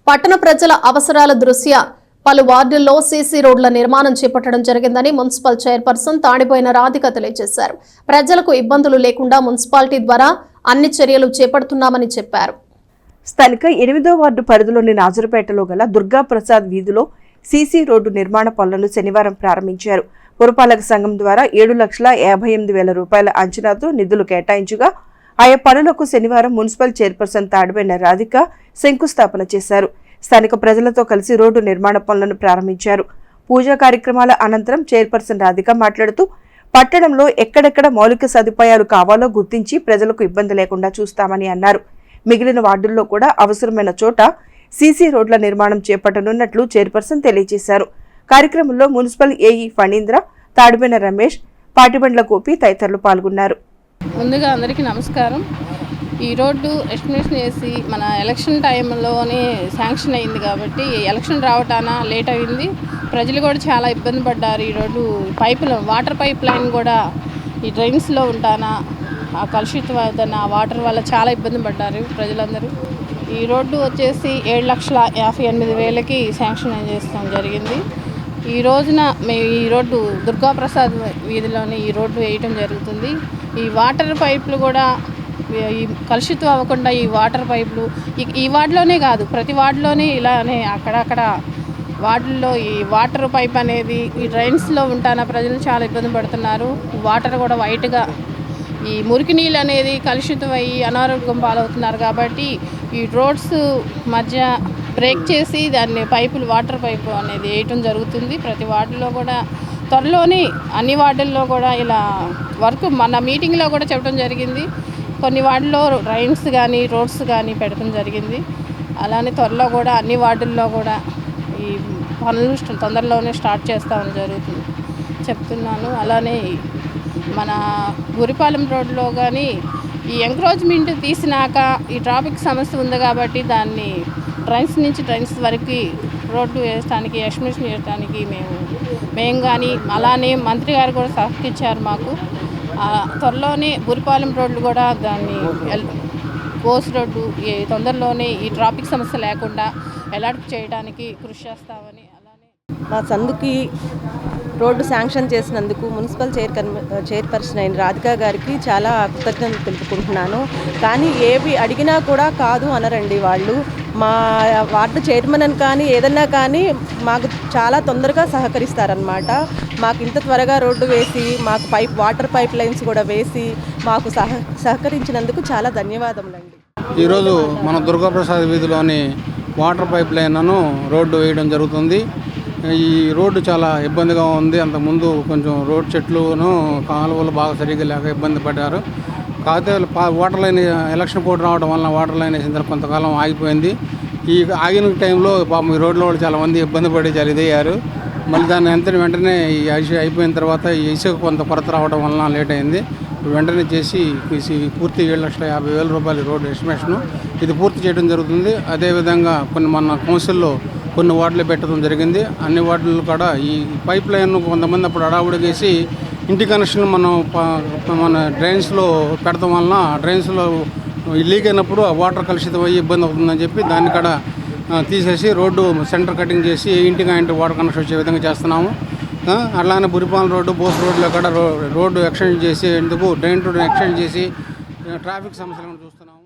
పట్టణ ప్రజల అవసరాల దృష్ట్యా పలు వార్డుల్లో సీసీ రోడ్ల నిర్మాణం చేపట్టడం జరిగిందని మున్సిపల్ చైర్పర్సన్ తాడిపోయిన రాధిక తెలియజేశారు. ప్రజలకు ఇబ్బందులు లేకుండా మున్సిపాలిటీ ద్వారా అన్ని చర్యలు చేపడుతున్నామని చెప్పారు. స్థానిక 8వ వార్డు పరిధిలోని నాజరుపేటలో గల దుర్గాప్రసాద్ వీధిలో సీసీ రోడ్డు నిర్మాణ పనులను శనివారం ప్రారంభించారు. పురపాలక సంఘం ద్వారా 7,58,000 రూపాయల అంచనాతో నిధులు కేటాయించగా ఆయా పనులకు శనివారం మున్సిపల్ చైర్పర్సన్ తాడిపోయిన రాధిక శంకుస్థాపన చేశారు. స్థానిక ప్రజలతో కలిసి రోడ్డు నిర్మాణ పనులను ప్రారంభించారు. పూజా కార్యక్రమాల అనంతరం చైర్పర్సన్ రాధిక మాట్లాడుతూ పట్టణంలో ఎక్కడెక్కడ మౌలిక సదుపాయాలు కావాలో గుర్తించి ప్రజలకు ఇబ్బంది లేకుండా చూస్తామని అన్నారు. మిగిలిన వార్డుల్లో కూడా అవసరమైన చోట సీసీ రోడ్ల నిర్మాణం చేపట్టనున్నట్లు చైర్పర్సన్ తెలియజేశారు. కార్యక్రమంలో మున్సిపల్ ఏఈ ఫణీంద్ర, తాడిపోయిన రమేష్, పాటిబండ్ల గోపి తదితరులు పాల్గొన్నారు. ముందుగా అందరికీ నమస్కారం. ఈ రోడ్డు ఎస్టిమేషన్ చేసి మన ఎలక్షన్ టైంలోనే శాంక్షన్ అయింది కాబట్టి ఎలక్షన్ రావటాన లేట్ అయింది. ప్రజలు కూడా చాలా ఇబ్బంది పడ్డారు. ఈ రోడ్డు పైపులు వాటర్ పైప్ లైన్ కూడా ఈ డ్రైన్స్లో ఉంటానా ఆ కలుషితమైన వాటర్ వల్ల చాలా ఇబ్బంది పడ్డారు ప్రజలందరూ. ఈ రోడ్డు వచ్చేసి 7,58,000కి శాంక్షన్ చేస్తాం జరిగింది. ఈ రోజున మేము ఈ రోడ్డు దుర్గాప్రసాద్ వీధిలోని ఈ రోడ్డు వేయటం జరుగుతుంది. ఈ వాటర్ పైపులు కూడా ఈ కలుషితం అవ్వకుండా ఈ వాటర్ పైపులు ఈ వార్డులోనే కాదు ప్రతి వార్డులోనే ఇలానే అక్కడక్కడ వార్డుల్లో ఈ వాటర్ పైప్ అనేది ఈ డ్రైన్స్లో ఉంటాన ప్రజలు చాలా ఇబ్బంది పడుతున్నారు. వాటర్ కూడా వైట్గా ఈ మురికి నీళ్ళు అనేది కలుషితం అయ్యి అనారోగ్యం పాలవుతున్నారు. కాబట్టి ఈ రోడ్స్ మధ్య బ్రేక్ చేసి దాన్ని పైపులు వాటర్ పైపు అనేది వేయటం జరుగుతుంది. ప్రతి వార్డులో కూడా త్వరలోనే అన్ని వార్డుల్లో కూడా ఇలా వర్క్ మన మీటింగ్లో కూడా చెప్పడం జరిగింది. కొన్ని వార్డుల్లో డ్రైన్స్ కానీ రోడ్స్ కానీ పెట్టడం జరిగింది. అలానే త్వరలో కూడా అన్ని వార్డుల్లో కూడా ఈ పనులు తొందరలోనే స్టార్ట్ చేస్తామని జరుగుతుంది చెప్తున్నాను. అలానే మన గురిపాలెం రోడ్లో కానీ ఈ ఎంక్రోచ్మెంట్ తీసినాక ఈ ట్రాఫిక్ సమస్య ఉంది కాబట్టి దాన్ని డ్రైన్స్ నుంచి డ్రైన్స్ వరకు రోడ్డు వేయడానికి ఎస్టిమేషన్ చేయడానికి మేము కానీ అలానే మంత్రి గారు కూడా సహకరించారు మాకు. త్వరలోనే గురిపాలెం రోడ్లు కూడా దాన్ని కోస్ రోడ్డు తొందరలోనే ఈ ట్రాఫిక్ సమస్య లేకుండా అలర్ట్ చేయడానికి కృషి చేస్తామని. అలానే మా సందుకి రోడ్డు శాంక్షన్ చేసినందుకు మున్సిపల్ చైర్పర్సన్ అయిన రాధిక గారికి చాలా కృతజ్ఞతలు తెలుపుకుంటున్నాను. కానీ ఏవి అడిగినా కూడా కాదు అనరండి వాళ్ళు. మా వార్డు చైర్మన్ అని కానీ ఏదన్నా కానీ మాకు చాలా తొందరగా సహకరిస్తారనమాట. మాకు ఇంత త్వరగా రోడ్డు వేసి మాకు వాటర్ పైప్ లైన్స్ కూడా వేసి మాకు సహకరించినందుకు చాలా ధన్యవాదములండి. ఈరోజు మన దుర్గాప్రసాద్ వీధిలోని వాటర్ పైప్ లైన్ను రోడ్డు వేయడం జరుగుతుంది. ఈ రోడ్డు చాలా ఇబ్బందిగా ఉంది. అంతకుముందు కొంచెం రోడ్ చెట్లును కాలువలు బాగా సరిగ్గా లేక ఇబ్బంది పడ్డారు. కాకపోతే వాటర్ లైన్ ఎలక్షన్ కోడ్ రావడం వలన వాటర్ లైన్ వేసిన తర్వాత కొంతకాలం ఆగిపోయింది. ఈ ఆగిన టైంలో పాపం ఈ రోడ్లో కూడా చాలామంది ఇబ్బంది పడి చాలా ఇదయ్యారు. మళ్ళీ దాన్ని వెంటనే ఈ అయిపోయిన తర్వాత ఈ ఇసుక కొంత కొరత రావడం వలన లేట్ అయింది. వెంటనే చేసి పూర్తి 7,50,000 రూపాయల రోడ్డు ఎస్టిమేషను ఇది పూర్తి చేయడం జరుగుతుంది. అదేవిధంగా మన కౌన్సిల్లో కొన్ని వార్డులు పెట్టడం జరిగింది. అన్ని వార్డులు కూడా ఈ పైప్ లైన్ కొంతమంది అప్పుడు అడావుడిగేసి ఇంటి కనెక్షన్ మన డ్రైన్స్లో పెడతాం వలన డ్రైన్స్లో లీక్ అయినప్పుడు ఆ వాటర్ కలుషితం అయ్యి ఇబ్బంది అవుతుందని చెప్పి దాన్ని కూడా తీసేసి రోడ్డు సెంటర్ కటింగ్ చేసి ఇంటికి ఇంటి వాటర్ కనెక్షన్ వచ్చే విధంగా చేస్తున్నాము. అలానే బురిపాలెం రోడ్డు బోస్ రోడ్లో కూడా రోడ్డు ఎక్స్టెండ్ చేసి ఎందుకు డ్రైన్ రోడ్డు ఎక్స్టెండ్ చేసి ట్రాఫిక్ సమస్యలను చూస్తున్నాము.